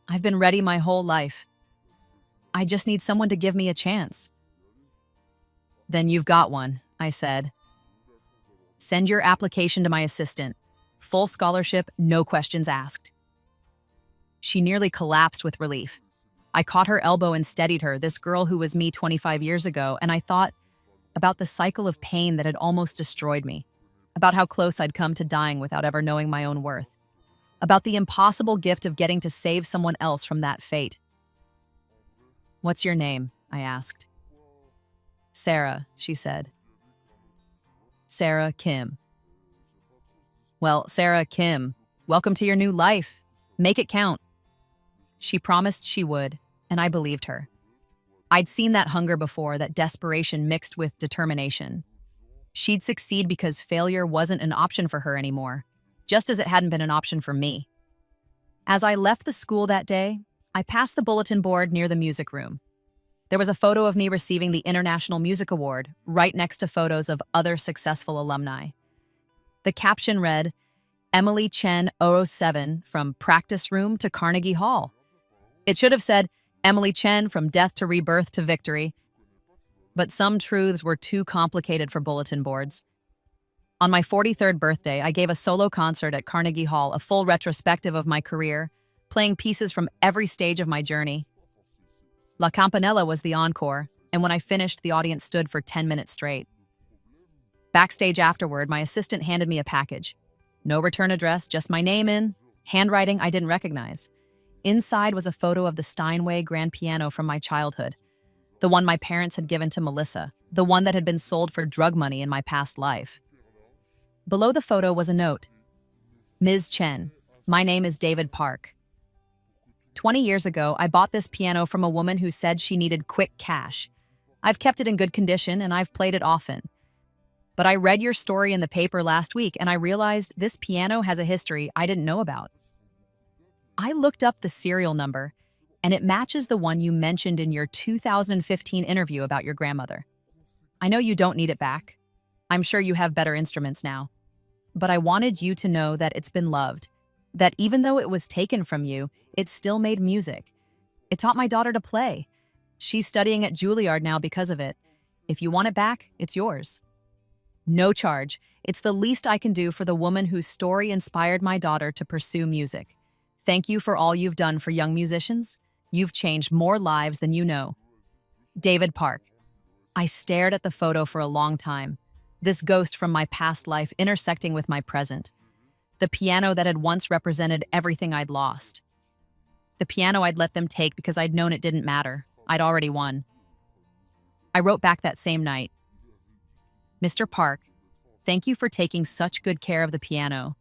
I've been ready my whole life. I just need someone to give me a chance. Then you've got one, I said. Send your application to my assistant. Full scholarship, no questions asked. She nearly collapsed with relief. I caught her elbow and steadied her, this girl who was me 25 years ago, and I thought about the cycle of pain that had almost destroyed me, about how close I'd come to dying without ever knowing my own worth, about the impossible gift of getting to save someone else from that fate. What's your name? I asked. Sarah, she said. Sarah Kim. Well, Sarah Kim, welcome to your new life. Make it count. She promised she would, and I believed her. I'd seen that hunger before, that desperation mixed with determination. She'd succeed because failure wasn't an option for her anymore, just as it hadn't been an option for me. As I left the school that day, I passed the bulletin board near the music room. There was a photo of me receiving the International Music Award right next to photos of other successful alumni. The caption read, Emily Chen 007 from practice room to Carnegie Hall. It should have said, Emily Chen from death to rebirth to victory. But some truths were too complicated for bulletin boards. On my 43rd birthday, I gave a solo concert at Carnegie Hall, a full retrospective of my career, playing pieces from every stage of my journey. La Campanella was the encore, and when I finished, the audience stood for 10 minutes straight. Backstage afterward, my assistant handed me a package. No return address, just my name in, handwriting I didn't recognize. Inside was a photo of the Steinway grand piano from my childhood, the one my parents had given to Melissa, the one that had been sold for drug money in my past life. Below the photo was a note. Ms. Chen, my name is David Park. 20 years ago, I bought this piano from a woman who said she needed quick cash. I've kept it in good condition and I've played it often. But I read your story in the paper last week and I realized this piano has a history I didn't know about. I looked up the serial number and it matches the one you mentioned in your 2015 interview about your grandmother. I know you don't need it back. I'm sure you have better instruments now. But I wanted you to know that it's been loved, that even though it was taken from you, it still made music. It taught my daughter to play. She's studying at Juilliard now because of it. If you want it back, it's yours. No charge. It's the least I can do for the woman whose story inspired my daughter to pursue music. Thank you for all you've done for young musicians. You've changed more lives than you know. David Park. I stared at the photo for a long time. This ghost from my past life intersecting with my present. The piano that had once represented everything I'd lost. The piano I'd let them take because I'd known it didn't matter. I'd already won. I wrote back that same night. Mr. Park, thank you for taking such good care of the piano.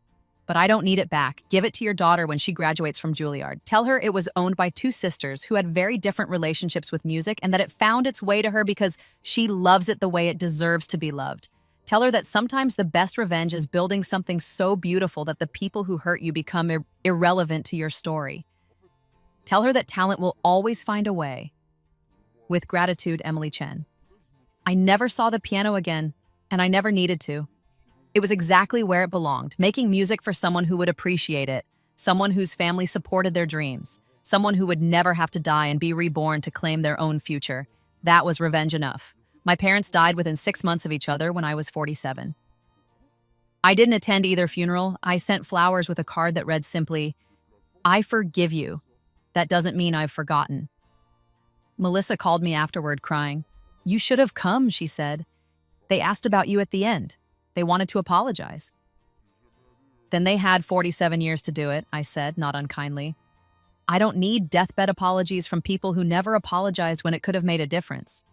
But I don't need it back. Give it to your daughter when she graduates from Juilliard. Tell her it was owned by two sisters who had very different relationships with music and that it found its way to her because she loves it the way it deserves to be loved. Tell her that sometimes the best revenge is building something so beautiful that the people who hurt you become irrelevant to your story. Tell her that talent will always find a way. With gratitude, Emily Chen. I never saw the piano again, and I never needed to. It was exactly where it belonged, making music for someone who would appreciate it, someone whose family supported their dreams, someone who would never have to die and be reborn to claim their own future. That was revenge enough. My parents died within 6 months of each other when I was 47. I didn't attend either funeral. I sent flowers with a card that read simply, "I forgive you. That doesn't mean I've forgotten." Melissa called me afterward, crying. "You should have come," she said. "They asked about you at the end. They wanted to apologize." "Then they had 47 years to do it," I said, not unkindly. "I don't need deathbed apologies from people who never apologized when it could have made a difference."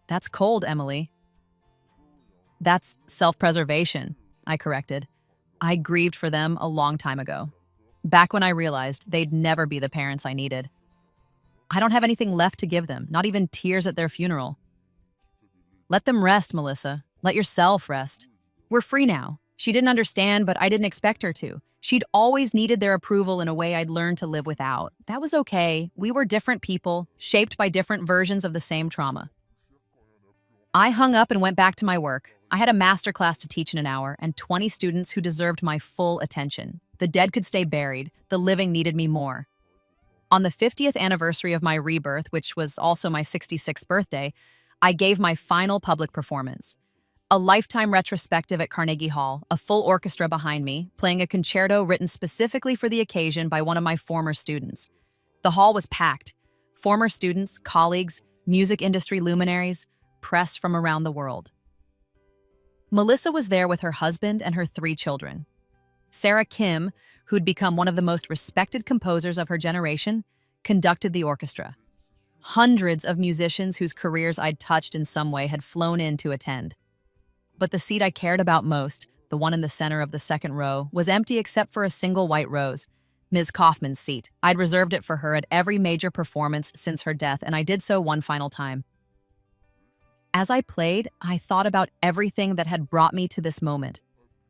"That's cold, Emily." "That's self-preservation," I corrected. I grieved for them a long time ago, back when I realized they'd never be the parents I needed. I don't have anything left to give them, not even tears at their funeral. Let them rest, Melissa. Let yourself rest. We're free now. She didn't understand, but I didn't expect her to. She'd always needed their approval in a way I'd learned to live without. That was okay. We were different people, shaped by different versions of the same trauma. I hung up and went back to my work. I had a master class to teach in an hour and 20 students who deserved my full attention. The dead could stay buried. The living needed me more. On the 50th anniversary of my rebirth, which was also my 66th birthday, I gave my final public performance. A lifetime retrospective at Carnegie Hall, a full orchestra behind me, playing a concerto written specifically for the occasion by one of my former students. The hall was packed. Former students, colleagues, music industry luminaries, press from around the world. Melissa was there with her husband and her 3 children. Sarah Kim, who'd become one of the most respected composers of her generation, conducted the orchestra. Hundreds of musicians whose careers I'd touched in some way had flown in to attend. But the seat I cared about most, the one in the center of the second row, was empty except for a single white rose, Ms. Kaufman's seat. I'd reserved it for her at every major performance since her death, and I did so one final time. As I played, I thought about everything that had brought me to this moment.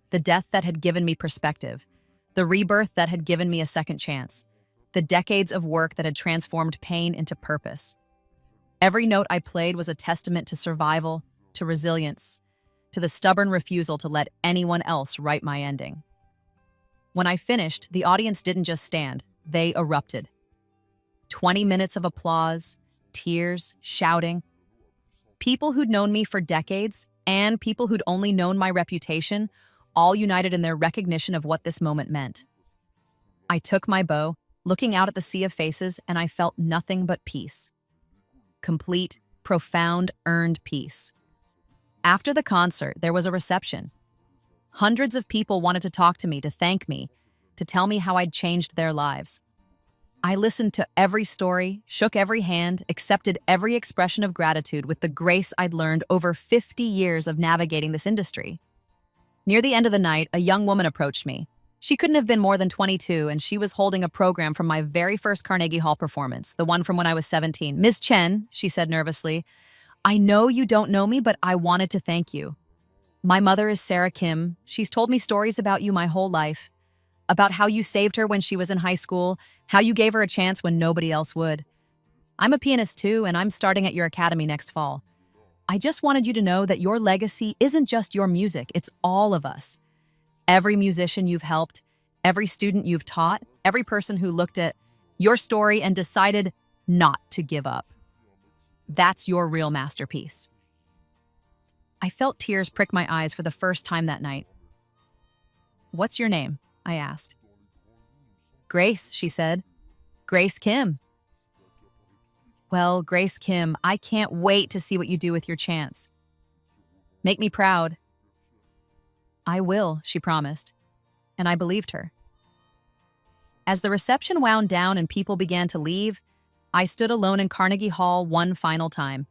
The death that had given me perspective, the rebirth that had given me a second chance, the decades of work that had transformed pain into purpose. Every note I played was a testament to survival, to resilience, to the stubborn refusal to let anyone else write my ending. When I finished, the audience didn't just stand, they erupted. 20 minutes of applause, tears, shouting. People who'd known me for decades and people who'd only known my reputation, all united in their recognition of what this moment meant. I took my bow, looking out at the sea of faces, and I felt nothing but peace. Complete, profound, earned peace. After the concert, there was a reception. Hundreds of people wanted to talk to me, to thank me, to tell me how I'd changed their lives. I listened to every story, shook every hand, accepted every expression of gratitude with the grace I'd learned over 50 years of navigating this industry. Near the end of the night, a young woman approached me. She couldn't have been more than 22, and she was holding a program from my very first Carnegie Hall performance, the one from when I was 17. "Ms. Chen," she said nervously, "I know you don't know me, but I wanted to thank you. My mother is Sarah Kim. She's told me stories about you my whole life, about how you saved her when she was in high school, how you gave her a chance when nobody else would. I'm a pianist too, and I'm starting at your academy next fall. I just wanted you to know that your legacy isn't just your music, it's all of us. Every musician you've helped, every student you've taught, every person who looked at your story and decided not to give up. That's your real masterpiece." I felt tears prick my eyes for the first time that night. "What's your name?" I asked. "Grace," she said. "Grace Kim." "Well, Grace Kim, I can't wait to see what you do with your chance. Make me proud." "I will," she promised, and I believed her. As the reception wound down and people began to leave, I stood alone in Carnegie Hall one final time.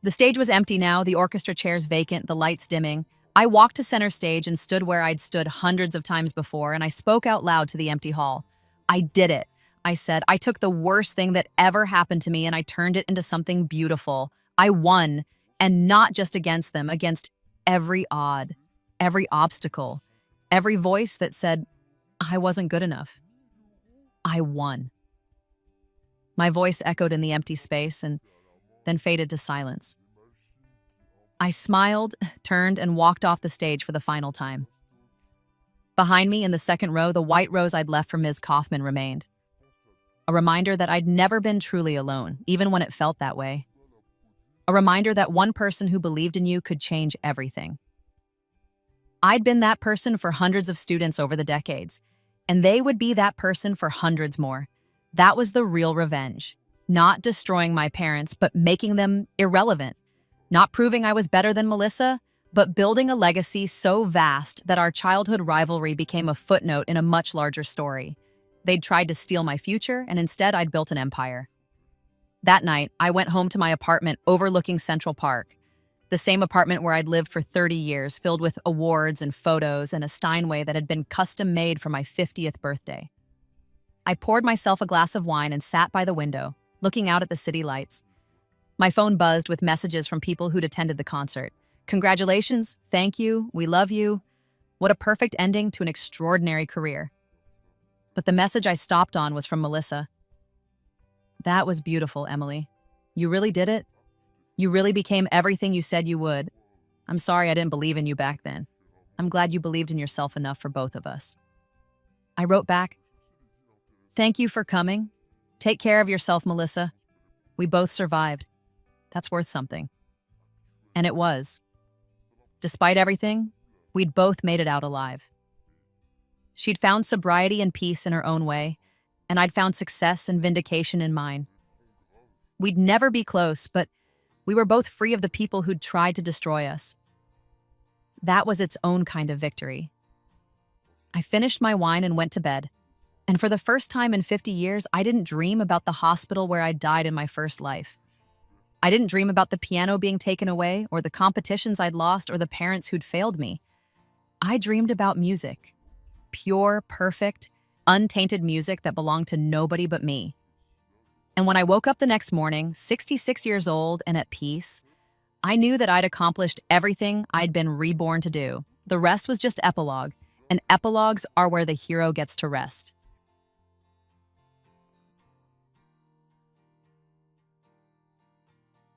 The stage was empty now, the orchestra chairs vacant, the lights dimming. I walked to center stage and stood where I'd stood hundreds of times before, and I spoke out loud to the empty hall. I did it, I said. I took the worst thing that ever happened to me and I turned it into something beautiful. I won, and not just against them, against every odd, every obstacle, every voice that said, I wasn't good enough. I won. My voice echoed in the empty space and then faded to silence. I smiled, turned, and walked off the stage for the final time. Behind me in the second row, the white rose I'd left for Ms. Kaufman remained. A reminder that I'd never been truly alone, even when it felt that way. A reminder that one person who believed in you could change everything. I'd been that person for hundreds of students over the decades, and they would be that person for hundreds more. That was the real revenge. Not destroying my parents, but making them irrelevant. Not proving I was better than Melissa, but building a legacy so vast that our childhood rivalry became a footnote in a much larger story. They'd tried to steal my future, and instead I'd built an empire. That night, I went home to my apartment overlooking Central Park, the same apartment where I'd lived for 30 years, filled with awards and photos and a Steinway that had been custom-made for my 50th birthday. I poured myself a glass of wine and sat by the window, looking out at the city lights. My phone buzzed with messages from people who'd attended the concert. Congratulations, thank you, we love you. What a perfect ending to an extraordinary career. But the message I stopped on was from Melissa. That was beautiful, Emily. You really did it? You really became everything you said you would. I'm sorry I didn't believe in you back then. I'm glad you believed in yourself enough for both of us. I wrote back, thank you for coming. Take care of yourself, Melissa. We both survived. That's worth something. And it was. Despite everything, we'd both made it out alive. She'd found sobriety and peace in her own way, and I'd found success and vindication in mine. We'd never be close, but we were both free of the people who'd tried to destroy us. That was its own kind of victory. I finished my wine and went to bed. And for the first time in 50 years, I didn't dream about the hospital where I died in my first life. I didn't dream about the piano being taken away, or the competitions I'd lost, or the parents who'd failed me. I dreamed about music. Pure, perfect, untainted music that belonged to nobody but me. And when I woke up the next morning, 66 years old and at peace, I knew that I'd accomplished everything I'd been reborn to do. The rest was just epilogue, and epilogues are where the hero gets to rest.